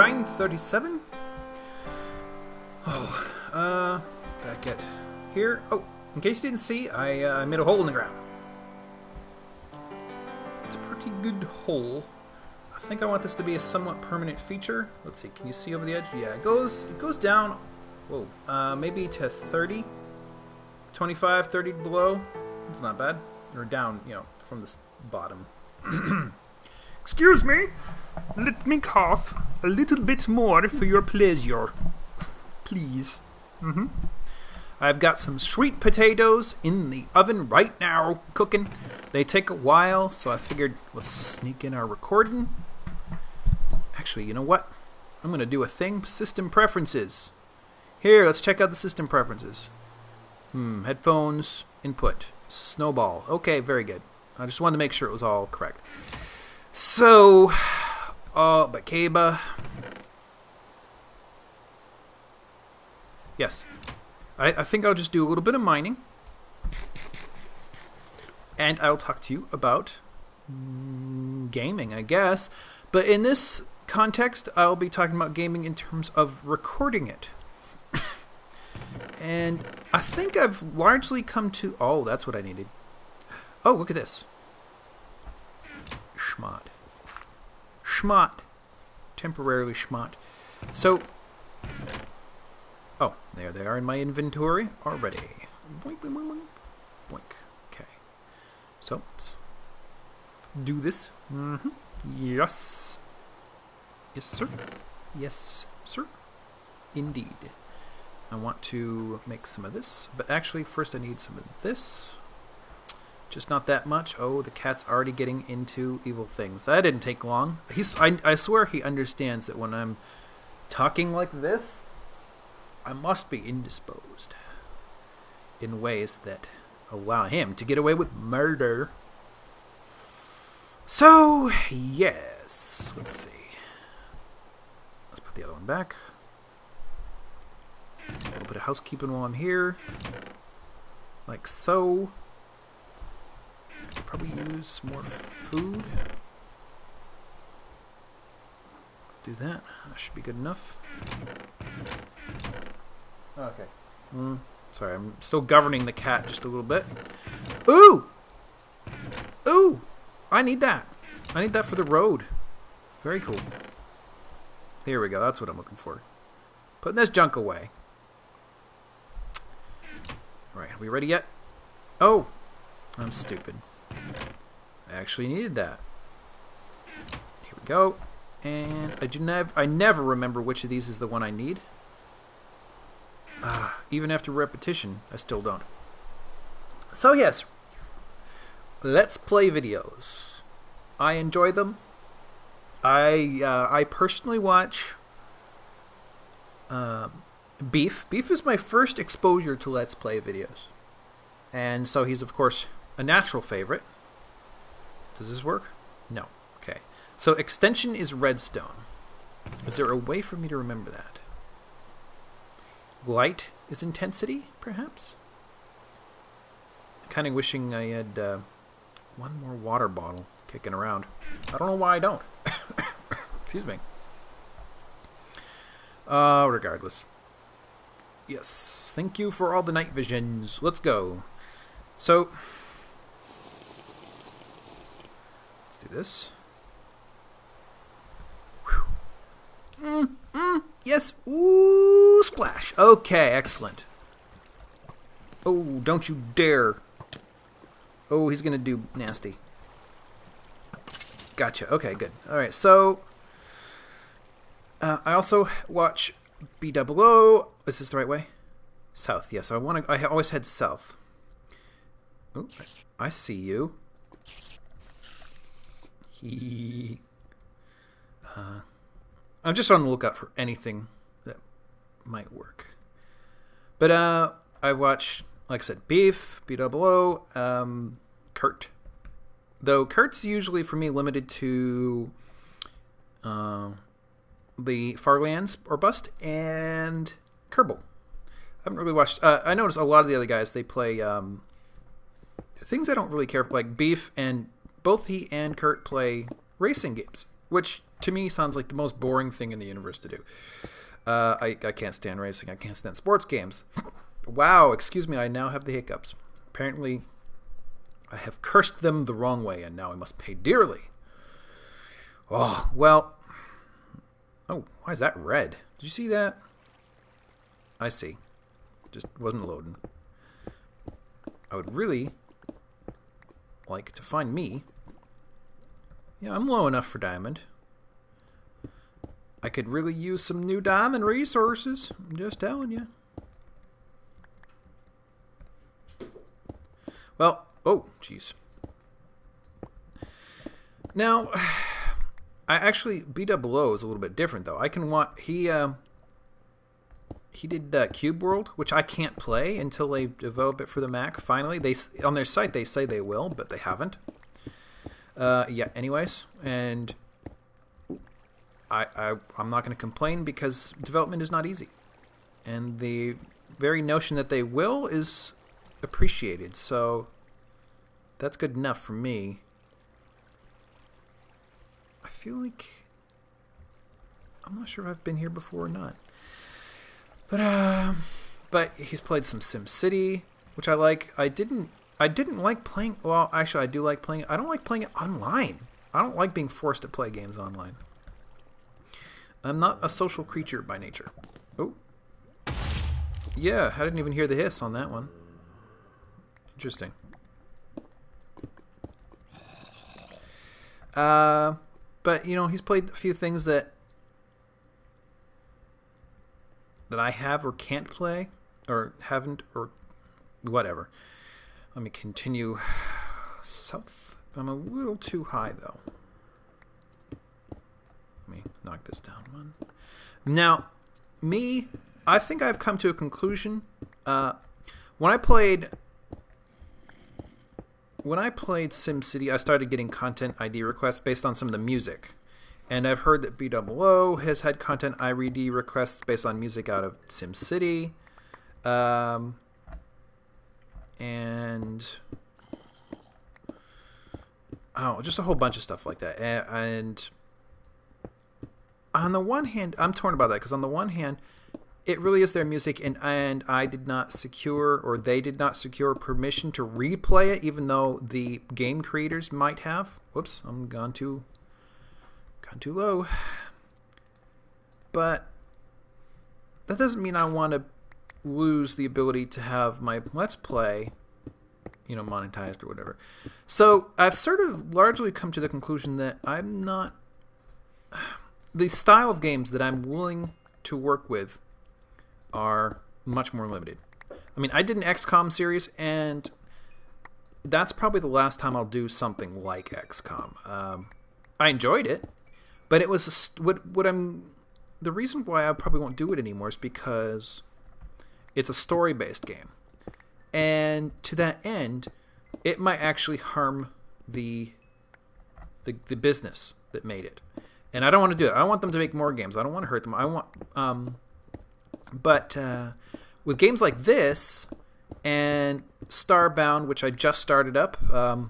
9:37. Back at here. Oh, in case you didn't see, I made a hole in the ground. It's a pretty good hole. I think I want this to be a somewhat permanent feature. Let's see, can you see over the edge? Yeah, it goes down, whoa, maybe to 30, 25, 30 below. It's not bad. Or down, you know, from the bottom. Excuse me, let me cough a little bit more for your pleasure. Please. I've got some sweet potatoes in the oven right now, cooking. They take a while, so I figured let's sneak in our recording. Actually, you know what? I'm going to do a thing. System preferences. Here, let's check out the system preferences. Headphones, input, snowball. Okay, very good. I just wanted to make sure it was all correct. So, Bakeba. Yes. I think I'll just do a little bit of mining. And I'll talk to you about gaming, I guess. But in this context, I'll be talking about gaming in terms of recording it. And I think I've largely come to... Oh, that's what I needed. Oh, look at this. Schmott. Schmott. Temporarily schmott. So... Oh, there they are in my inventory already. Boink, boink, boink, boink. Okay. So, let's do this. Yes. Yes, sir. Yes, sir. Indeed. I want to make some of this, but actually first I need some of this. Just not that much. Oh, the cat's already getting into evil things. That didn't take long. I swear he understands that when I'm talking like this, I must be indisposed in ways that allow him to get away with murder. So, yes. Let's see. Let's put the other one back. A little bit of housekeeping while I'm here. Like so. I could probably use more food. Do that. That should be good enough. Okay. Sorry, I'm still governing the cat just a little bit. Ooh! Ooh! I need that. I need that for the road. Very cool. Here we go. That's what I'm looking for. Putting this junk away. Alright, are we ready yet? Oh! I'm stupid. I actually needed that. Here we go. And I never remember which of these is the one I need. Even after repetition, I still don't. So yes, let's play videos. I enjoy them. I personally watch Beef. Beef is my first exposure to Let's Play videos. And so he's, of course, a natural favorite. Does this work? No. Okay. So extension is redstone. Is there a way for me to remember that? Light is intensity, perhaps? I'm kind of wishing I had one more water bottle kicking around. I don't know why I don't. Excuse me. Regardless. Yes, thank you for all the night visions. Let's go. So, let's do this. Yes. Ooh, splash. Okay, excellent. Oh, don't you dare. Oh, he's going to do nasty. Gotcha. Okay, good. All right, so I also watch BOO. Is this the right way? South. Yes, I always head south. Oh, I see you. I'm just on the lookout for anything that might work. But I watch, like I said, Beef, BOO, Kurt. Though Kurt's usually for me limited to the Farlands or Bust and Kerbal. I haven't really watched. I noticed a lot of the other guys, they play things I don't really care for, like Beef, and both he and Kurt play racing games, which to me sounds like the most boring thing in the universe to do. I can't stand racing. I can't stand sports games. Wow, excuse me, I now have the hiccups. Apparently, I have cursed them the wrong way, and now I must pay dearly. Oh, well. Oh, why is that red? Did you see that? I see. Just wasn't loading. I would really like to find me. Yeah, I'm low enough for diamond. I could really use some new diamond resources. I'm just telling you. Well, oh, jeez. Now, I actually, BWO is a little bit different, though. I can want, he did Cube World, which I can't play until they develop it for the Mac, finally. On their site, they say they will, but they haven't. Yeah, anyways, and I'm not going to complain because development is not easy. And the very notion that they will is appreciated, so that's good enough for me. I feel like I'm not sure if I've been here before or not. But he's played some SimCity, which I like. I didn't like playing. Well, actually, I do like playing. I don't like playing it online. I don't like being forced to play games online. I'm not a social creature by nature. Oh, yeah, I didn't even hear the hiss on that one. Interesting. But you know, he's played a few things that I have or can't play, or haven't, or whatever. Let me continue south. I'm a little too high, though. Let me knock this down one. Now, I think I've come to a conclusion. When I played SimCity, I started getting content ID requests based on some of the music. And I've heard that BWO has had content ID requests based on music out of SimCity. And just a whole bunch of stuff like that. And on the one hand, I'm torn about that because on the one hand, it really is their music, and I did not secure, or they did not secure permission to replay it, even though the game creators might have. Whoops, I'm gone too low. But that doesn't mean I want to lose the ability to have my Let's Play, monetized or whatever. So I've sort of largely come to the conclusion that I'm not... The style of games that I'm willing to work with are much more limited. I mean, I did an XCOM series, and that's probably the last time I'll do something like XCOM. I enjoyed it, but it was the reason why I probably won't do it anymore is because it's a story-based game, and to that end, it might actually harm the business that made it, and I don't want to do it. I want them to make more games. I don't want to hurt them. I want, but with games like this and Starbound, which I just started up. In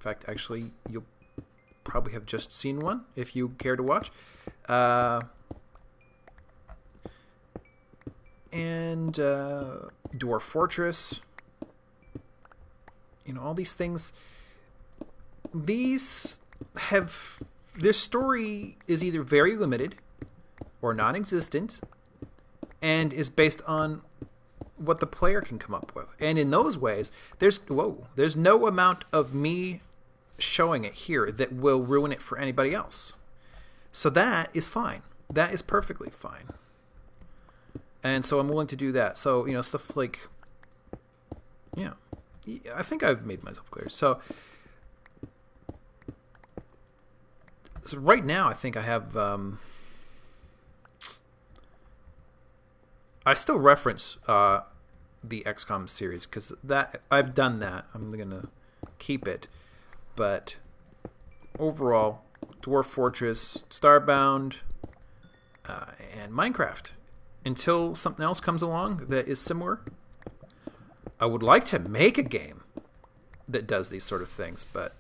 fact, actually, you'll probably have just seen one if you care to watch. And Dwarf Fortress. All these things. These have... Their story is either very limited or non-existent and is based on what the player can come up with. And in those ways, there's no amount of me showing it here that will ruin it for anybody else. So that is fine. That is perfectly fine. And so I'm willing to do that. So, stuff like, I think I've made myself clear. So right now I think I have, I still reference the XCOM series because I've done that. I'm gonna keep it, but overall, Dwarf Fortress, Starbound, and Minecraft. Until something else comes along that is similar, I would like to make a game that does these sort of things, but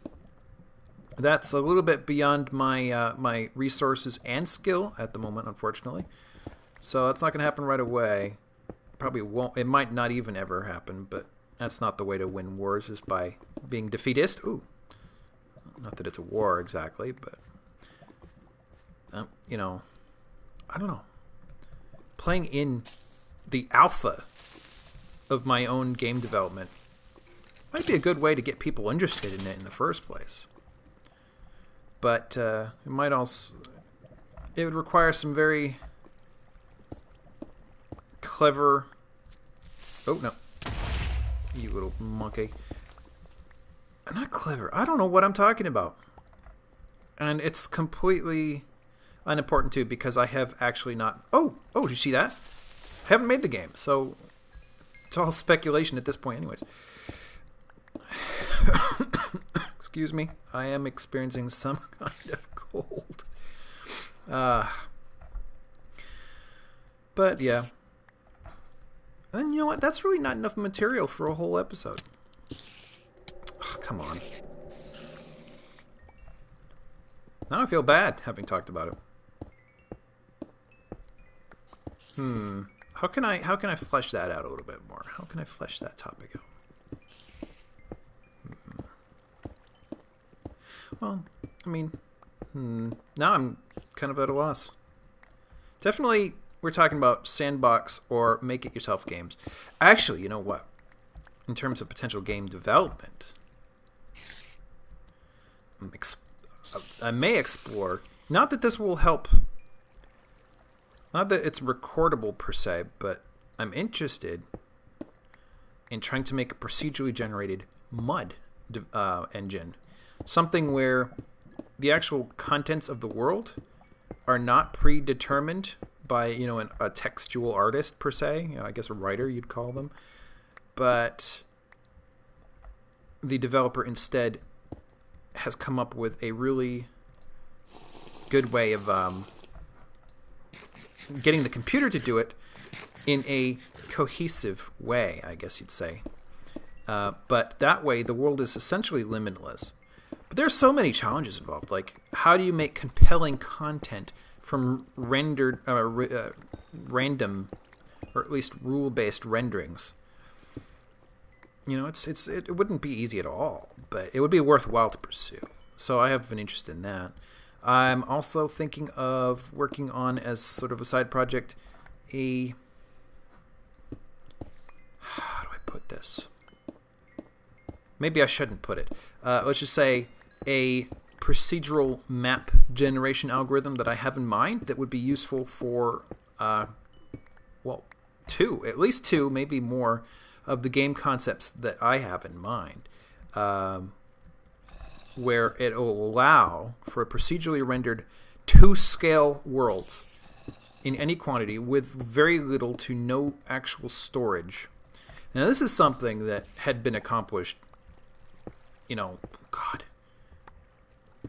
That's a little bit beyond my my resources and skill at the moment, unfortunately. So that's not going to happen right away. Probably won't. It might not even ever happen, but that's not the way to win wars, is by being defeatist. Ooh. Not that it's a war exactly, but you know, I don't know. Playing in the alpha of my own game development might be a good way to get people interested in it in the first place. But it might also... It would require some very clever... Oh, no. You little monkey. Not clever. I don't know what I'm talking about. And it's completely unimportant, too, because I have actually not... Oh, did you see that? I haven't made the game, so it's all speculation at this point anyways. Excuse me. I am experiencing some kind of cold. But, yeah. And you know what? That's really not enough material for a whole episode. Oh, come on. Now I feel bad having talked about it. How can I flesh that out a little bit more? How can I flesh that topic out? Well, I mean, now I'm kind of at a loss. Definitely, we're talking about sandbox or make-it-yourself games. Actually, you know what? In terms of potential game development, I may explore, not that this will help, not that it's recordable per se, but I'm interested in trying to make a procedurally generated mud engine. Something where the actual contents of the world are not predetermined by, you know, a textual artist per se. You know, I guess a writer you'd call them. But the developer instead has come up with a really good way of getting the computer to do it in a cohesive way, I guess you'd say. But that way, the world is essentially limitless. But there's so many challenges involved. Like, how do you make compelling content from rendered, random, or at least rule-based renderings? You know, it wouldn't be easy at all, but it would be worthwhile to pursue. So I have an interest in that. I'm also thinking of working on, as sort of a side project, how do I put this? Maybe I shouldn't put it. Let's just say a procedural map generation algorithm that I have in mind that would be useful for, well, at least two, maybe more, of the game concepts that I have in mind, where it will allow for a procedurally rendered 2-scale worlds in any quantity with very little to no actual storage. Now, this is something that had been accomplished, you know,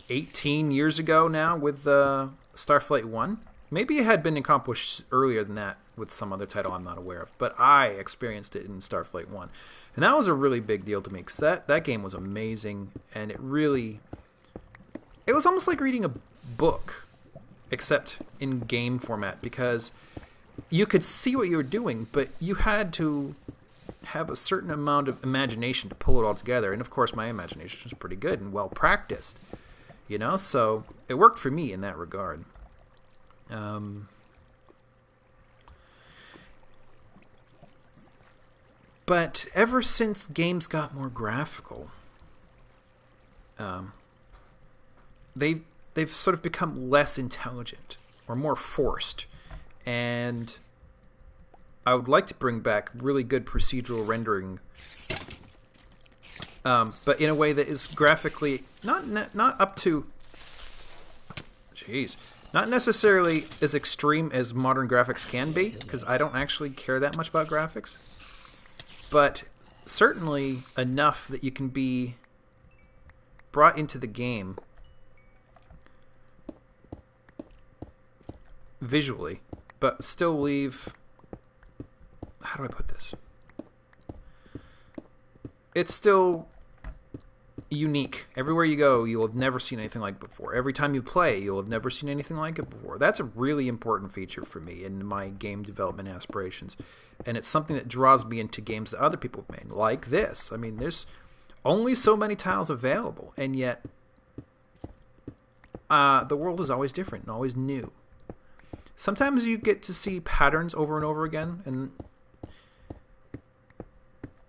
18 years ago now with Starflight 1. Maybe it had been accomplished earlier than that with some other title I'm not aware of, but I experienced it in Starflight 1. And that was a really big deal to me, because that game was amazing, and it was almost like reading a book, except in game format, because you could see what you were doing, but you had to have a certain amount of imagination to pull it all together. And of course, my imagination was pretty good and well practiced, you know, so it worked for me in that regard. But ever since games got more graphical, they've sort of become less intelligent or more forced. And I would like to bring back really good procedural rendering, but in a way that is graphically not up to, not necessarily as extreme as modern graphics can be, because I don't actually care that much about graphics, but certainly enough that you can be brought into the game visually, but still leave... How do I put this? It's still, unique. Everywhere you go, you'll have never seen anything like it before. Every time you play, you'll have never seen anything like it before. That's a really important feature for me in my game development aspirations. And it's something that draws me into games that other people have made, like this. I mean, there's only so many tiles available, and yet the world is always different and always new. Sometimes you get to see patterns over and over again, and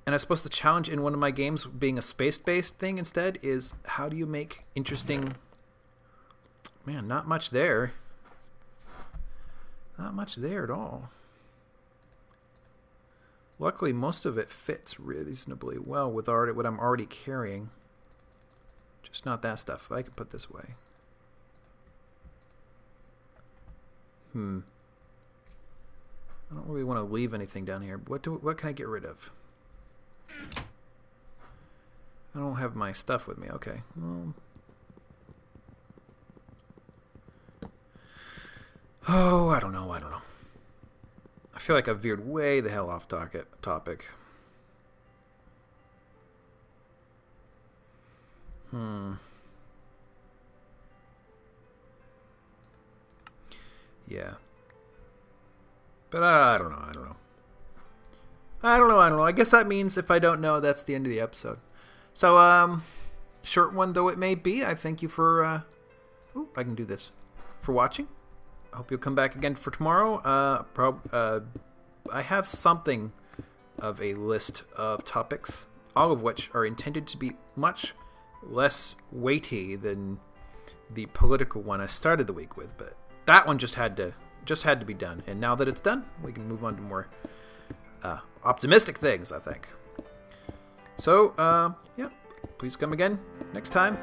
I suppose the challenge in one of my games, being a space-based thing instead, is how do you make interesting... Man, not much there. Not much there at all. Luckily, most of it fits reasonably well with what I'm already carrying. Just not that stuff. I can put this away. I don't really want to leave anything down here. What can I get rid of? I don't have my stuff with me. Okay. Well, I don't know. I feel like I've veered way the hell off topic. Yeah. But I don't know. I guess that means if I don't know, that's the end of the episode. So, short one though it may be, I thank you for, I can do this, for watching. I hope you'll come back again for tomorrow. I have something of a list of topics, all of which are intended to be much less weighty than the political one I started the week with, but that one just had to be done. And now that it's done, we can move on to more optimistic things, I think. So, yeah, please come again next time.